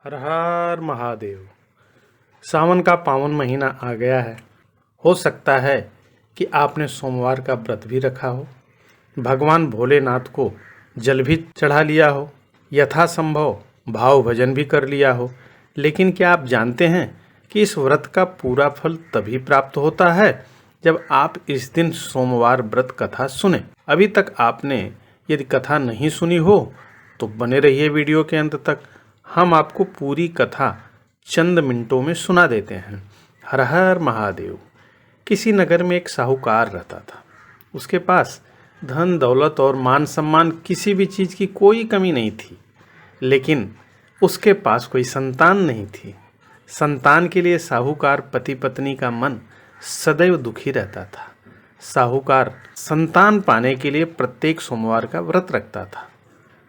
हर हर महादेव। सावन का पावन महीना आ गया है। हो सकता है कि आपने सोमवार का व्रत भी रखा हो, भगवान भोलेनाथ को जल भी चढ़ा लिया हो, यथासंभव भाव भजन भी कर लिया हो। लेकिन क्या आप जानते हैं कि इस व्रत का पूरा फल तभी प्राप्त होता है जब आप इस दिन सोमवार व्रत कथा सुने। अभी तक आपने यदि कथा नहीं सुनी हो तो बने रहिए वीडियो के अंत तक। हम आपको पूरी कथा चंद मिनटों में सुना देते हैं। हर हर महादेव। किसी नगर में एक साहूकार रहता था। उसके पास धन दौलत और मान सम्मान किसी भी चीज़ की कोई कमी नहीं थी, लेकिन उसके पास कोई संतान नहीं थी। संतान के लिए साहूकार पति पत्नी का मन सदैव दुखी रहता था। साहूकार संतान पाने के लिए प्रत्येक सोमवार का व्रत रखता था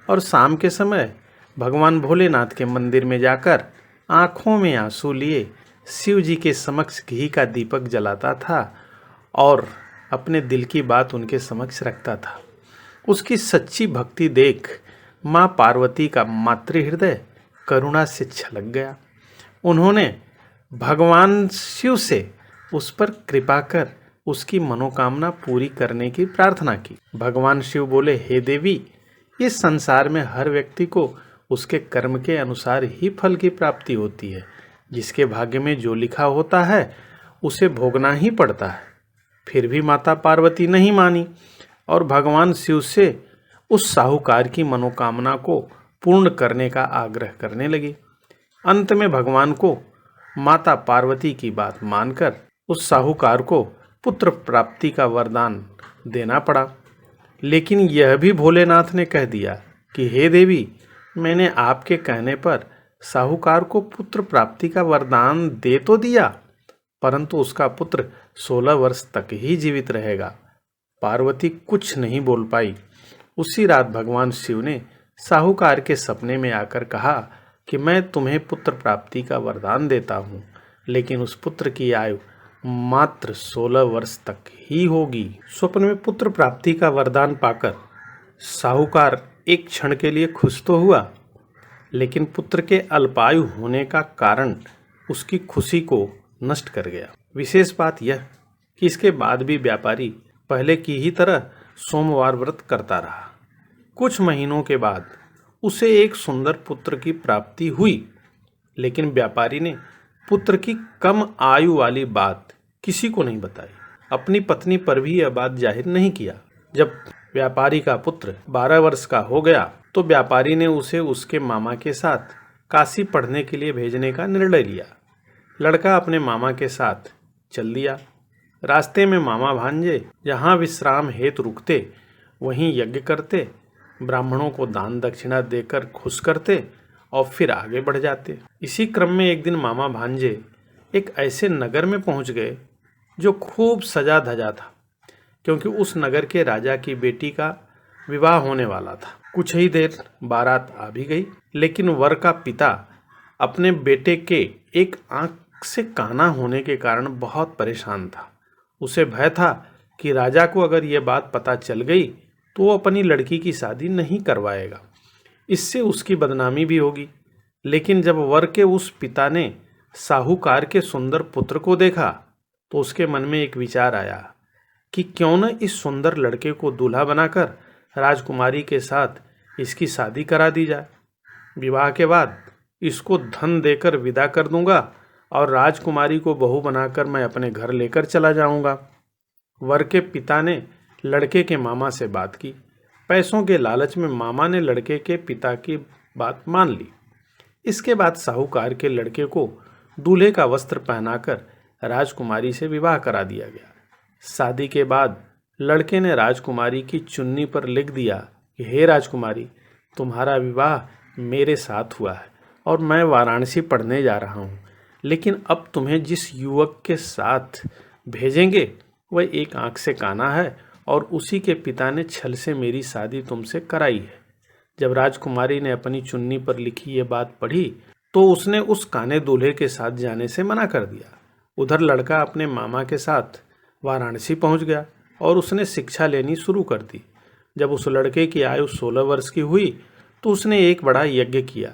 और शाम के समय भगवान भोलेनाथ के मंदिर में जाकर आंखों में आंसू लिए शिव जी के समक्ष घी का दीपक जलाता था और अपने दिल की बात उनके समक्ष रखता था। उसकी सच्ची भक्ति देख माँ पार्वती का मातृहृदय करुणा से छलक गया। उन्होंने भगवान शिव से उस पर कृपा कर उसकी मनोकामना पूरी करने की प्रार्थना की। भगवान शिव बोले, हे देवी, इस संसार में हर व्यक्ति को उसके कर्म के अनुसार ही फल की प्राप्ति होती है। जिसके भाग्य में जो लिखा होता है उसे भोगना ही पड़ता है। फिर भी माता पार्वती नहीं मानी और भगवान शिव से उस साहूकार की मनोकामना को पूर्ण करने का आग्रह करने लगी। अंत में भगवान को माता पार्वती की बात मानकर उस साहूकार को पुत्र प्राप्ति का वरदान देना पड़ा। लेकिन यह भी भोलेनाथ ने कह दिया कि हे देवी, मैंने आपके कहने पर साहूकार को पुत्र प्राप्ति का वरदान दे तो दिया, परंतु उसका पुत्र 16 वर्ष तक ही जीवित रहेगा। पार्वती कुछ नहीं बोल पाई। उसी रात भगवान शिव ने साहूकार के सपने में आकर कहा कि मैं तुम्हें पुत्र प्राप्ति का वरदान देता हूँ, लेकिन उस पुत्र की आयु मात्र 16 वर्ष तक ही होगी। स्वप्न में पुत्र प्राप्ति का वरदान पाकर साहूकार एक क्षण के लिए खुश तो हुआ, लेकिन पुत्र के अल्पायु होने का कारण उसकी खुशी को नष्ट कर गया। विशेष बात यह कि इसके बाद भी व्यापारी पहले की ही तरह सोमवार व्रत करता रहा। कुछ महीनों के बाद उसे एक सुंदर पुत्र की प्राप्ति हुई, लेकिन व्यापारी ने पुत्र की कम आयु वाली बात किसी को नहीं बताई। अपनी पत्नी पर भी यह बात जाहिर नहीं किया। जब व्यापारी का पुत्र 12 वर्ष का हो गया तो व्यापारी ने उसे उसके मामा के साथ काशी पढ़ने के लिए भेजने का निर्णय लिया। लड़का अपने मामा के साथ चल दिया। रास्ते में मामा भांजे जहाँ विश्राम हेतु रुकते वहीं यज्ञ करते, ब्राह्मणों को दान दक्षिणा देकर खुश करते और फिर आगे बढ़ जाते। इसी क्रम में एक दिन मामा भांजे एक ऐसे नगर में पहुंच गए जो खूब सजा धजा था, क्योंकि उस नगर के राजा की बेटी का विवाह होने वाला था। कुछ ही देर बारात आ भी गई, लेकिन वर का पिता अपने बेटे के एक आंख से काना होने के कारण बहुत परेशान था। उसे भय था कि राजा को अगर यह बात पता चल गई तो वो अपनी लड़की की शादी नहीं करवाएगा, इससे उसकी बदनामी भी होगी। लेकिन जब वर के उस पिता ने साहूकार के सुंदर पुत्र को देखा तो उसके मन में एक विचार आया कि क्यों न इस सुंदर लड़के को दूल्हा बनाकर राजकुमारी के साथ इसकी शादी करा दी जाए। विवाह के बाद इसको धन देकर विदा कर दूंगा और राजकुमारी को बहू बनाकर मैं अपने घर लेकर चला जाऊंगा। वर के पिता ने लड़के के मामा से बात की। पैसों के लालच में मामा ने लड़के के पिता की बात मान ली। इसके बाद साहूकार के लड़के को दूल्हे का वस्त्र पहनाकर राजकुमारी से विवाह करा दिया गया। शादी के बाद लड़के ने राजकुमारी की चुन्नी पर लिख दिया कि हे राजकुमारी, तुम्हारा विवाह मेरे साथ हुआ है और मैं वाराणसी पढ़ने जा रहा हूँ, लेकिन अब तुम्हें जिस युवक के साथ भेजेंगे वह एक आंख से काना है और उसी के पिता ने छल से मेरी शादी तुमसे कराई है। जब राजकुमारी ने अपनी चुन्नी पर लिखी ये बात पढ़ी तो उसने उस काने दूल्हे के साथ जाने से मना कर दिया। उधर लड़का अपने मामा के साथ वाराणसी पहुंच गया और उसने शिक्षा लेनी शुरू कर दी। जब उस लड़के की आयु 16 वर्ष की हुई तो उसने एक बड़ा यज्ञ किया।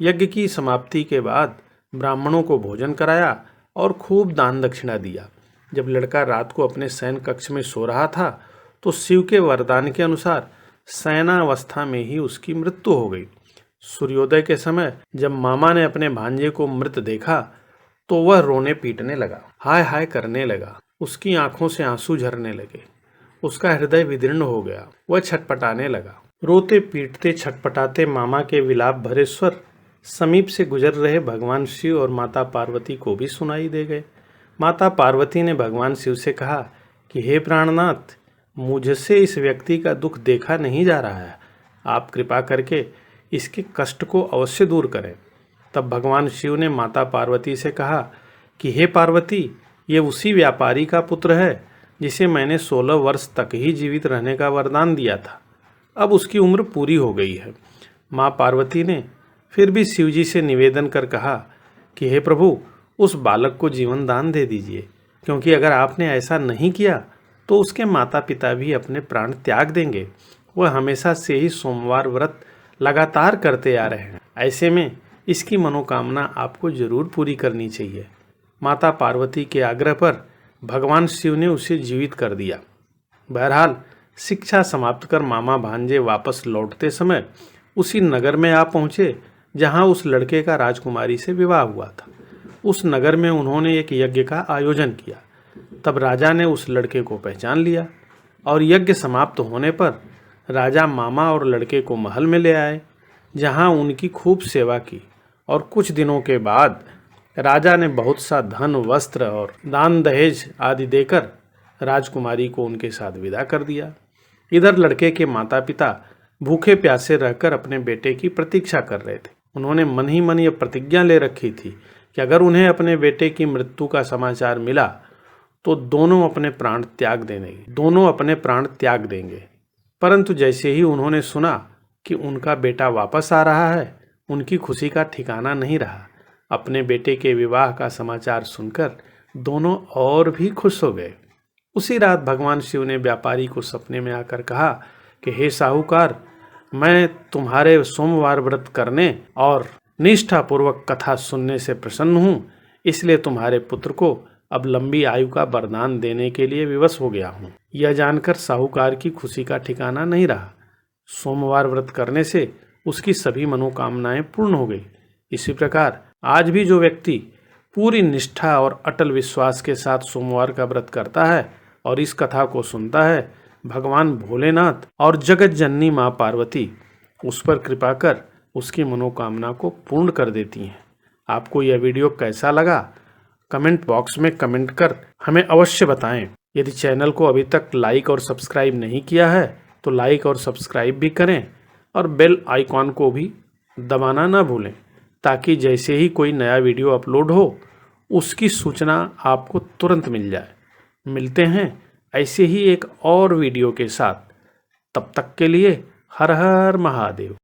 यज्ञ की समाप्ति के बाद ब्राह्मणों को भोजन कराया और खूब दान दक्षिणा दिया। जब लड़का रात को अपने शयन कक्ष में सो रहा था तो शिव के वरदान के अनुसार शयनावस्था में ही उसकी मृत्यु हो गई। सूर्योदय के समय जब मामा ने अपने भांजे को मृत देखा तो वह रोने पीटने लगा, हाय हाय करने लगा। उसकी आंखों से आंसू झरने लगे, उसका हृदय विदीर्ण हो गया। वह छटपटाने लगा। रोते पीटते छटपटाते मामा के विलाप भरे स्वर समीप से गुजर रहे भगवान शिव और माता पार्वती को भी सुनाई दे गए। माता पार्वती ने भगवान शिव से कहा कि हे प्राणनाथ, मुझसे इस व्यक्ति का दुख देखा नहीं जा रहा है, आप कृपा करके इसके कष्ट को अवश्य दूर करें। तब भगवान शिव ने माता पार्वती से कहा कि हे पार्वती, ये उसी व्यापारी का पुत्र है जिसे मैंने 16 वर्ष तक ही जीवित रहने का वरदान दिया था। अब उसकी उम्र पूरी हो गई है। माँ पार्वती ने फिर भी शिवजी से निवेदन कर कहा कि हे प्रभु, उस बालक को जीवन दान दे दीजिए, क्योंकि अगर आपने ऐसा नहीं किया तो उसके माता पिता भी अपने प्राण त्याग देंगे। वह हमेशा से ही सोमवार व्रत लगातार करते आ रहे हैं। ऐसे में इसकी मनोकामना आपको जरूर पूरी करनी चाहिए। माता पार्वती के आग्रह पर भगवान शिव ने उसे जीवित कर दिया। बहरहाल शिक्षा समाप्त कर मामा भांजे वापस लौटते समय उसी नगर में आ पहुँचे जहाँ उस लड़के का राजकुमारी से विवाह हुआ था। उस नगर में उन्होंने एक यज्ञ का आयोजन किया। तब राजा ने उस लड़के को पहचान लिया और यज्ञ समाप्त होने पर राजा मामा और लड़के को महल में ले आए, जहाँ उनकी खूब सेवा की और कुछ दिनों के बाद राजा ने बहुत सा धन, वस्त्र और दान दहेज आदि देकर राजकुमारी को उनके साथ विदा कर दिया। इधर लड़के के माता पिता भूखे प्यासे रहकर अपने बेटे की प्रतीक्षा कर रहे थे। उन्होंने मन ही मन यह प्रतिज्ञा ले रखी थी कि अगर उन्हें अपने बेटे की मृत्यु का समाचार मिला तो दोनों अपने प्राण त्याग देंगे। परंतु जैसे ही उन्होंने सुना कि उनका बेटा वापस आ रहा है, उनकी खुशी का ठिकाना नहीं रहा। अपने बेटे के विवाह का समाचार सुनकर दोनों और भी खुश हो गए। उसी रात भगवान शिव ने व्यापारी को सपने में आकर कहा कि हे साहूकार, मैं तुम्हारे सोमवार व्रत करने और निष्ठापूर्वक कथा सुनने से प्रसन्न हूँ, इसलिए तुम्हारे पुत्र को अब लंबी आयु का वरदान देने के लिए विवश हो गया हूँ। यह जानकर साहूकार की खुशी का ठिकाना नहीं रहा। सोमवार व्रत करने से उसकी सभी मनोकामनाएं पूर्ण हो गई। इसी प्रकार आज भी जो व्यक्ति पूरी निष्ठा और अटल विश्वास के साथ सोमवार का व्रत करता है और इस कथा को सुनता है, भगवान भोलेनाथ और जगत जननी माँ पार्वती उस पर कृपा कर उसकी मनोकामना को पूर्ण कर देती हैं। आपको यह वीडियो कैसा लगा, कमेंट बॉक्स में कमेंट कर हमें अवश्य बताएं। यदि चैनल को अभी तक लाइक और सब्सक्राइब नहीं किया है तो लाइक और सब्सक्राइब भी करें और बेल आइकॉन को भी दबाना ना भूलें, ताकि जैसे ही कोई नया वीडियो अपलोड हो उसकी सूचना आपको तुरंत मिल जाए। मिलते हैं ऐसे ही एक और वीडियो के साथ। तब तक के लिए हर हर महादेव।